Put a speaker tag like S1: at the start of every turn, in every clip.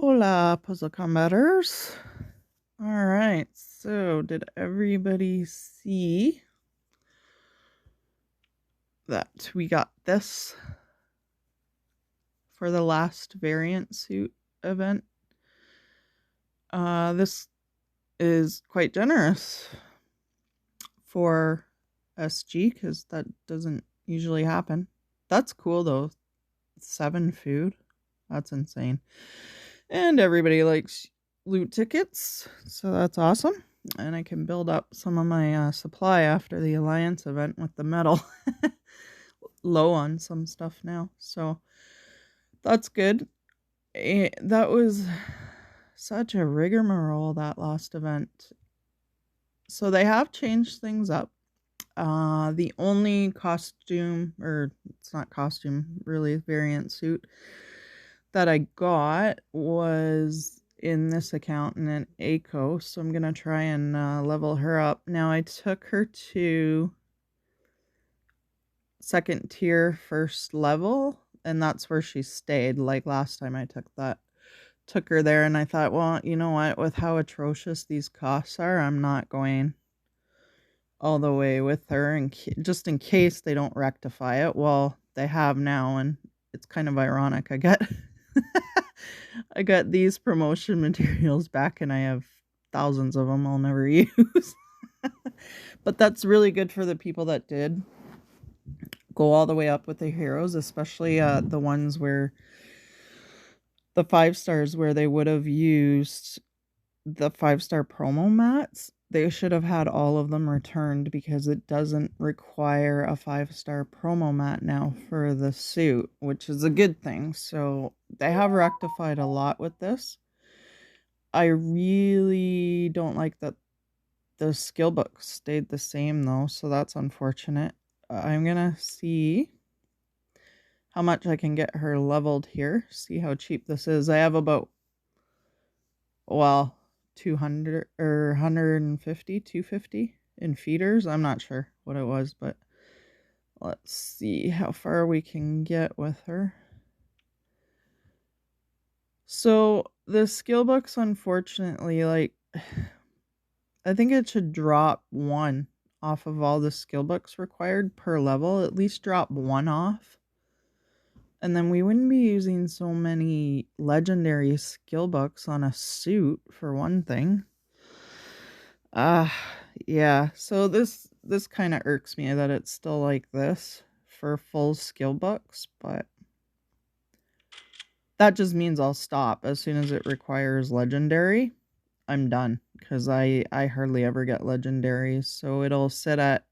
S1: Hola, puzzle combaters. All right, so did everybody see that we got this for the last variant suit event? This is quite generous for SG because that doesn't usually happen. That's cool though. 7 food. That's insane. And everybody likes loot tickets, so that's awesome. And I can build up some of my supply after the Alliance event with the metal. Low on some stuff now, so that's good. That was such a rigmarole, that last event. So they have changed things up. The only costume, or it's not costume, really variant suit that I got was in this account and in Aikos, so I'm gonna try and level her up. Now I took her to second tier first level, and that's where she stayed. Like last time I took her there, and I thought, well, you know what, with how atrocious these costs are, I'm not going all the way with her, and just in case they don't rectify it. Well, they have now, and it's kind of ironic. I got these promotion materials back, and I have thousands of them I'll never use. But that's really good for the people that did go all the way up with the heroes, especially the ones where the 5 stars, where they would have used the 5-star promo mats. They should have had all of them returned because it doesn't require a 5-star promo mat now for the suit, which is a good thing. So they have rectified a lot with this. I really don't like that the skill book stayed the same though, so that's unfortunate. I'm gonna see how much I can get her leveled here. See how cheap this is. I have about, well, 200 or 150, 250 in feeders. I'm not sure what it was, but let's see how far we can get with her. So the skill books, unfortunately, like, I think it should drop 1 off of all the skill books required per level. At least drop 1 off. And then we wouldn't be using so many legendary skill books on a suit, for one thing. Yeah. So this kind of irks me that it's still like this for full skill books, but that just means I'll stop as soon as it requires legendary. I'm done because I hardly ever get legendaries, so it'll sit at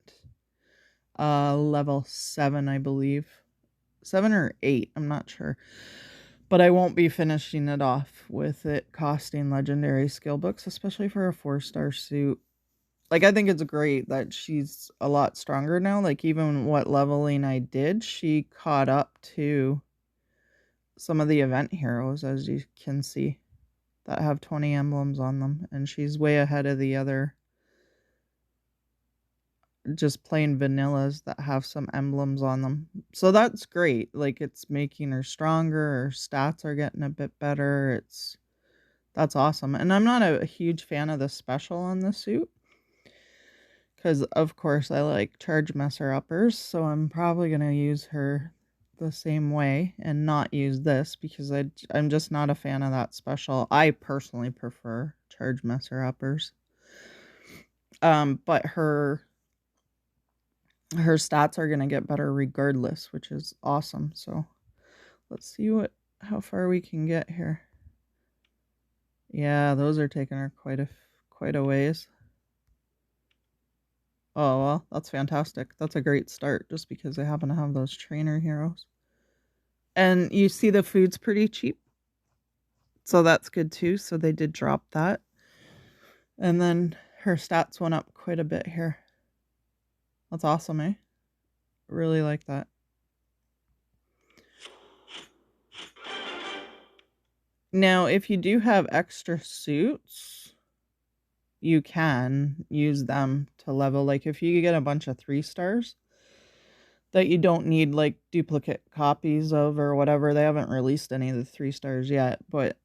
S1: level 7, I believe. 7 or 8, I'm not sure. But I won't be finishing it off with it costing legendary skill books, especially for a 4-star suit. Like, I think it's great that she's a lot stronger now. Like, even what leveling I did, she caught up to some of the event heroes, as you can see, that have 20 emblems on them. And she's way ahead of the other just plain vanillas that have some emblems on them. So that's great. Like, it's making her stronger. Her stats are getting a bit better. That's awesome. And I'm not a huge fan of the special on the suit, because of course I like charge messer uppers, so I'm probably going to use her the same way and not use this because I'm just not a fan of that special. I personally prefer charge messer uppers. But her stats are going to get better regardless, which is awesome. So let's see how far we can get here. Yeah, those are taking her quite a ways. Oh, well, that's fantastic. That's a great start just because I happen to have those trainer heroes. And you see the food's pretty cheap. So that's good too. So they did drop that. And then her stats went up quite a bit here. That's awesome, eh? Really like that. Now, if you do have extra suits, you can use them to level. Like, if you get a bunch of 3-stars that you don't need, like, duplicate copies of or whatever. They haven't released any of the 3-stars yet, but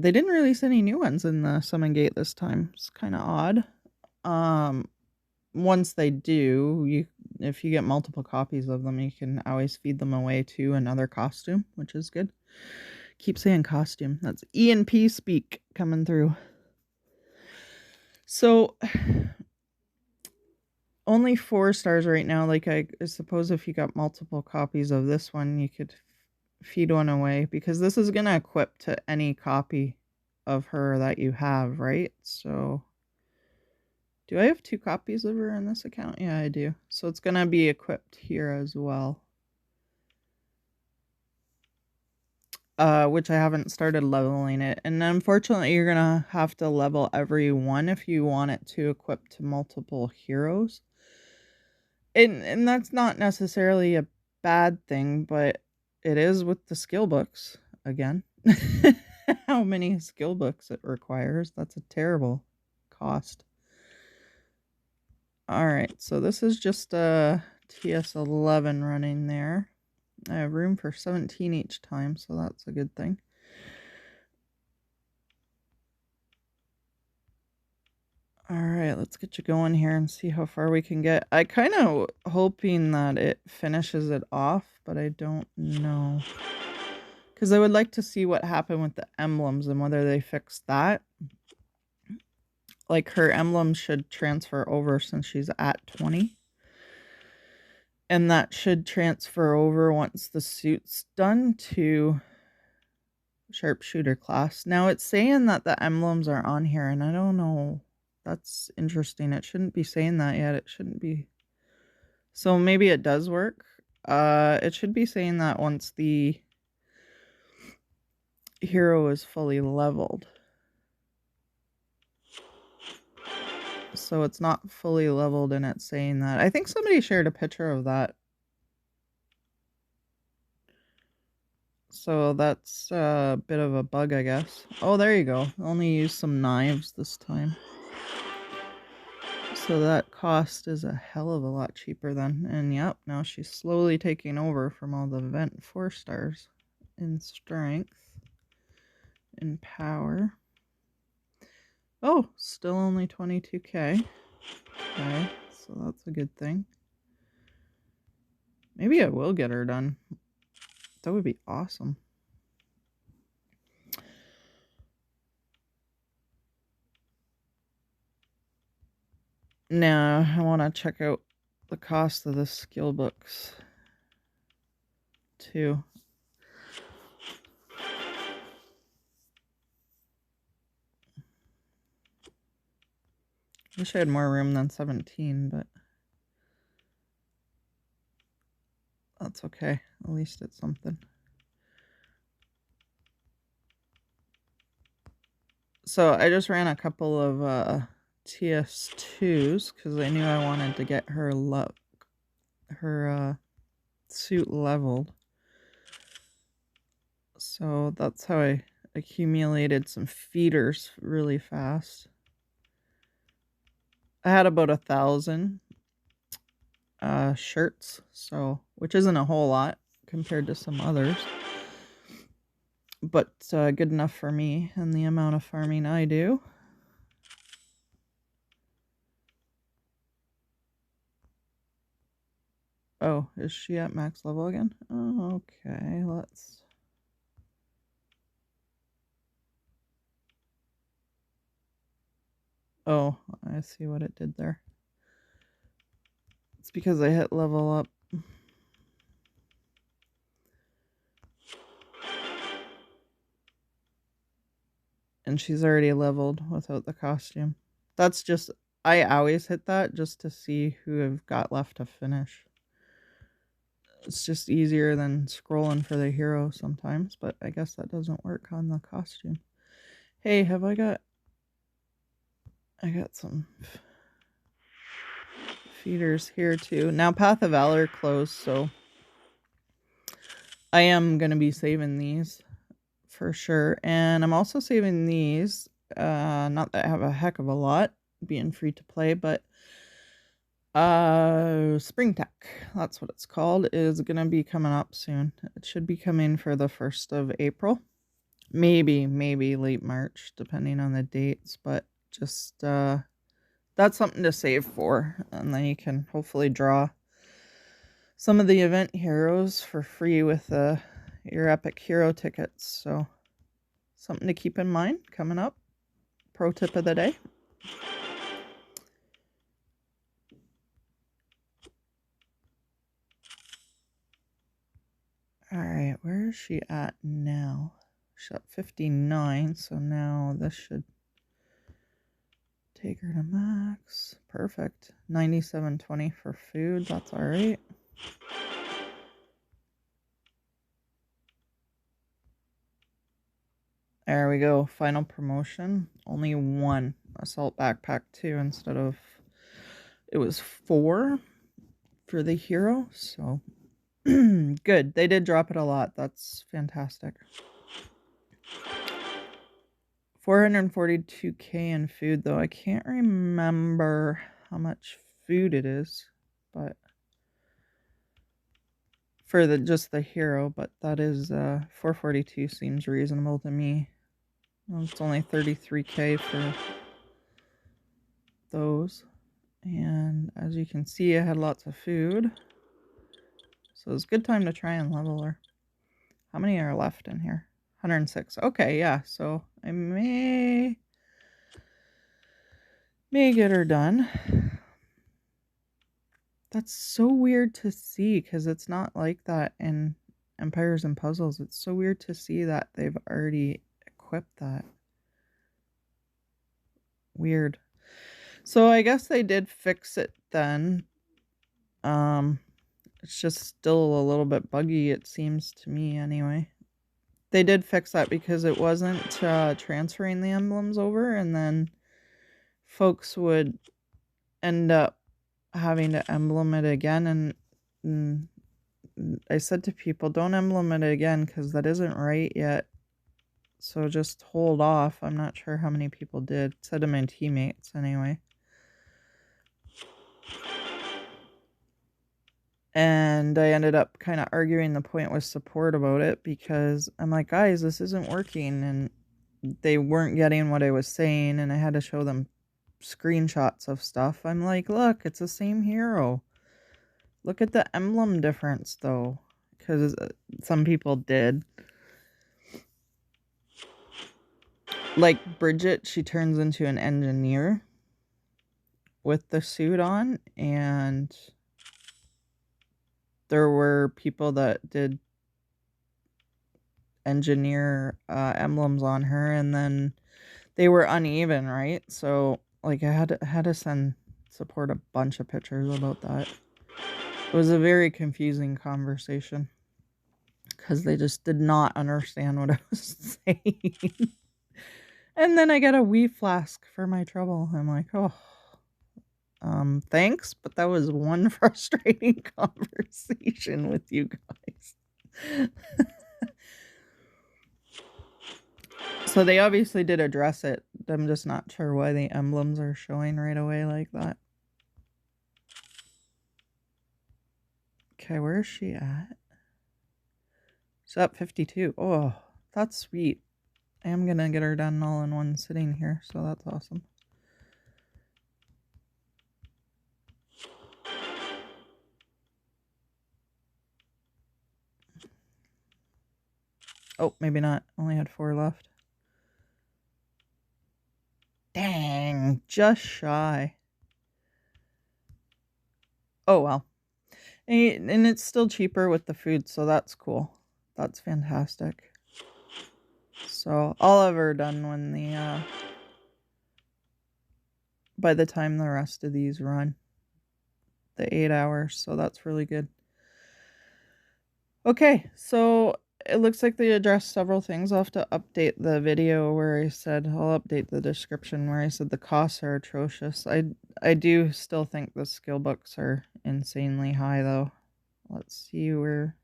S1: They didn't release any new ones in the Summon Gate this time. It's kind of odd. Once they do, if you get multiple copies of them, you can always feed them away to another costume, which is good. Keep saying costume. That's E&P speak coming through. So only 4 stars right now. Like, I suppose if you got multiple copies of this one, you could feed one away, because this is going to equip to any copy of her that you have, right? So do I have 2 copies of her in this account? Yeah, I do. So it's going to be equipped here as well. Which I haven't started leveling it. And unfortunately, you're going to have to level every one if you want it to equip to multiple heroes. And that's not necessarily a bad thing, but it is with the skill books again. How many skill books it requires. That's a terrible cost. Alright, so this is just a TS11 running there. I have room for 17 each time, so that's a good thing. Alright, let's get you going here and see how far we can get. I kind of hoping that it finishes it off, but I don't know. Because I would like to see what happened with the emblems and whether they fixed that. Like, her emblem should transfer over since she's at 20. And that should transfer over once the suit's done to sharpshooter class. Now, it's saying that the emblems are on here, and I don't know. That's interesting. It shouldn't be saying that yet. It shouldn't be. So maybe it does work. It should be saying that once the hero is fully leveled. So it's not fully leveled and it's saying that. I think somebody shared a picture of that. So that's a bit of a bug, I guess. Oh, there you go. Only use some knives this time. So that cost is a hell of a lot cheaper then. And yep, now she's slowly taking over from all the vent 4 stars in strength, in power. Oh, still only 22k. Okay, so that's a good thing. Maybe I will get her done. That would be awesome. Now, I want to check out the cost of the skill books, too. Wish I had more room than 17, but that's okay. At least it's something. So I just ran a couple of TS2s because I knew I wanted to get her suit leveled. So that's how I accumulated some feeders really fast. I had about 1,000 shirts, so which isn't a whole lot compared to some others, but good enough for me and the amount of farming I do. Oh, is she at max level again? Oh, okay, let's... Oh, I see what it did there. It's because I hit level up. And she's already leveled without the costume. That's just... I always hit that just to see who I've got left to finish. It's just easier than scrolling for the hero sometimes, but I guess that doesn't work on the costume. Hey, have I got some feeders here too. Now Path of Valor closed, so I am going to be saving these for sure. And I'm also saving these, not that I have a heck of a lot being free to play, but Spring Tech, that's what it's called, is going to be coming up soon. It should be coming for the 1st of April. maybe late March, depending on the dates, but just that's something to save for, and then you can hopefully draw some of the event heroes for free with your epic hero tickets. So something to keep in mind coming up. Pro tip of the day. All right, where is she at now? She's at 59, so now this should take her to max. Perfect. 97.20 for food. That's all right. There we go. Final promotion. Only one assault backpack too, instead of it was 4 for the hero. So good. They did drop it a lot. That's fantastic. 442k in food, though. I can't remember how much food it is, but for just the hero, but that is 442 seems reasonable to me. Well, it's only 33k for those, and as you can see, I had lots of food, so it's a good time to try and level her. How many are left in here? 106. Okay, yeah, so I may get her done. That's so weird to see, because it's not like that in Empires and Puzzles. It's so weird to see that they've already equipped that. Weird. So I guess they did fix it then. It's just still a little bit buggy, it seems to me anyway. They did fix that because it wasn't transferring the emblems over, and then folks would end up having to emblem it again, and I said to people, don't emblem it again because that isn't right yet, so just hold off. I'm not sure how many people did. Said to my teammates anyway. And I ended up kind of arguing the point with support about it, because I'm like, guys, this isn't working, and they weren't getting what I was saying, and I had to show them screenshots of stuff. I'm like, look, it's the same hero. Look at the emblem difference, though, because some people did. Like Bridget, she turns into an engineer with the suit on, and there were people that did engineer emblems on her, and then they were uneven, right? So like I had to send support a bunch of pictures about that. It was a very confusing conversation because they just did not understand what I was saying. And then I got a wee flask for my trouble. I'm like, oh, thanks, but that was one frustrating conversation with you guys. So they obviously did address it. I'm just not sure why the emblems are showing right away like that. Okay, where is she at? She's up 52. Oh, that's sweet. I am gonna get her done all in one sitting here, so that's awesome. Oh, maybe not. Only had 4 left. Dang, just shy. Oh, well. And it's still cheaper with the food, so that's cool. That's fantastic. So I'll have her done when by the time the rest of these run. The 8 hours, so that's really good. Okay, so it looks like they addressed several things. I'll have to update the video where I said, I'll update the description where I said the costs are atrocious. I do still think the skill books are insanely high, though. Let's see where...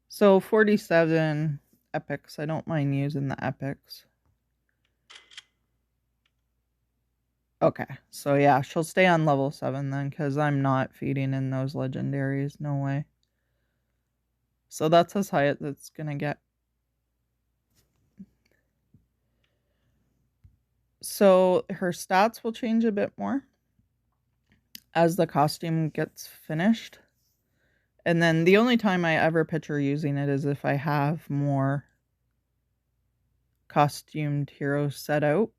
S1: So 47 epics. I don't mind using the epics. Okay, so yeah, she'll stay on level 7 then, because I'm not feeding in those legendaries. No way. So that's as high as it's gonna get. So her stats will change a bit more as the costume gets finished. And then the only time I ever picture using it is if I have more costumed heroes set out.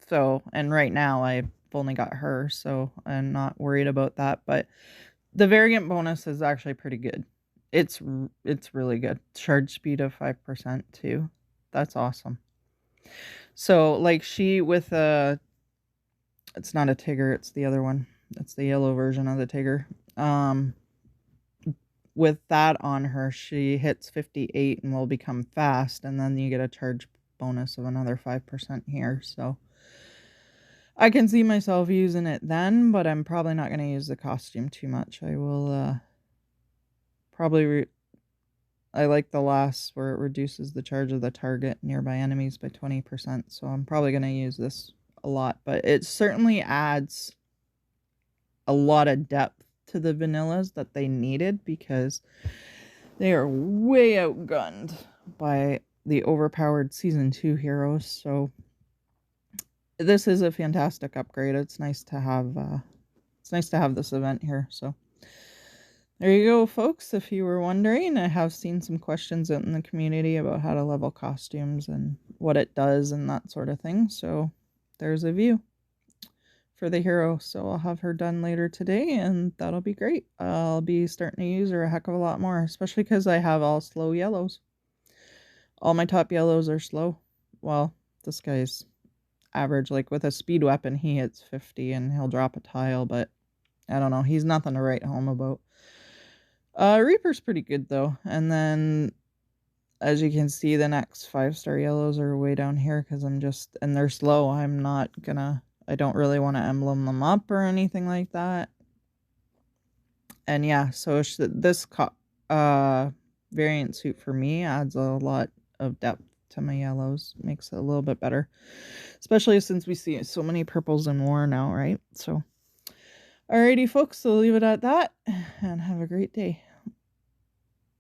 S1: So, and right now I've only got her, so I'm not worried about that. But the variant bonus is actually pretty good. It's really good. Charge speed of 5% too. That's awesome. So, like she with it's not a Tigger, it's the other one. It's the yellow version of the Tigger. With that on her, she hits 58 and will become fast, and then you get a charge bonus of another 5% here. So I can see myself using it then, but I'm probably not going to use the costume too much. I will probably I like the last where it reduces the charge of the target nearby enemies by 20%, so I'm probably going to use this a lot, but it certainly adds a lot of depth to the vanillas that they needed because they are way outgunned by the overpowered Season 2 heroes, so this is a fantastic upgrade. It's nice to have this event here, so there you go, folks. If you were wondering, I have seen some questions out in the community about how to level costumes and what it does and that sort of thing. So there's a view for the hero. So I'll have her done later today, and that'll be great. I'll be starting to use her a heck of a lot more, especially because I have all slow yellows. All my top yellows are slow. Well, this guy's average. Like with a speed weapon, he hits 50 and he'll drop a tile, but I don't know. He's nothing to write home about. Reaper's pretty good though. And then as you can see, the next 5-star yellows are way down here because and they're slow. I don't really want to emblem them up or anything like that. And yeah, so this variant suit for me adds a lot of depth to my yellows. Makes it a little bit better. Especially since we see so many purples in war now, right? So, alrighty folks, so leave it at that and have a great day.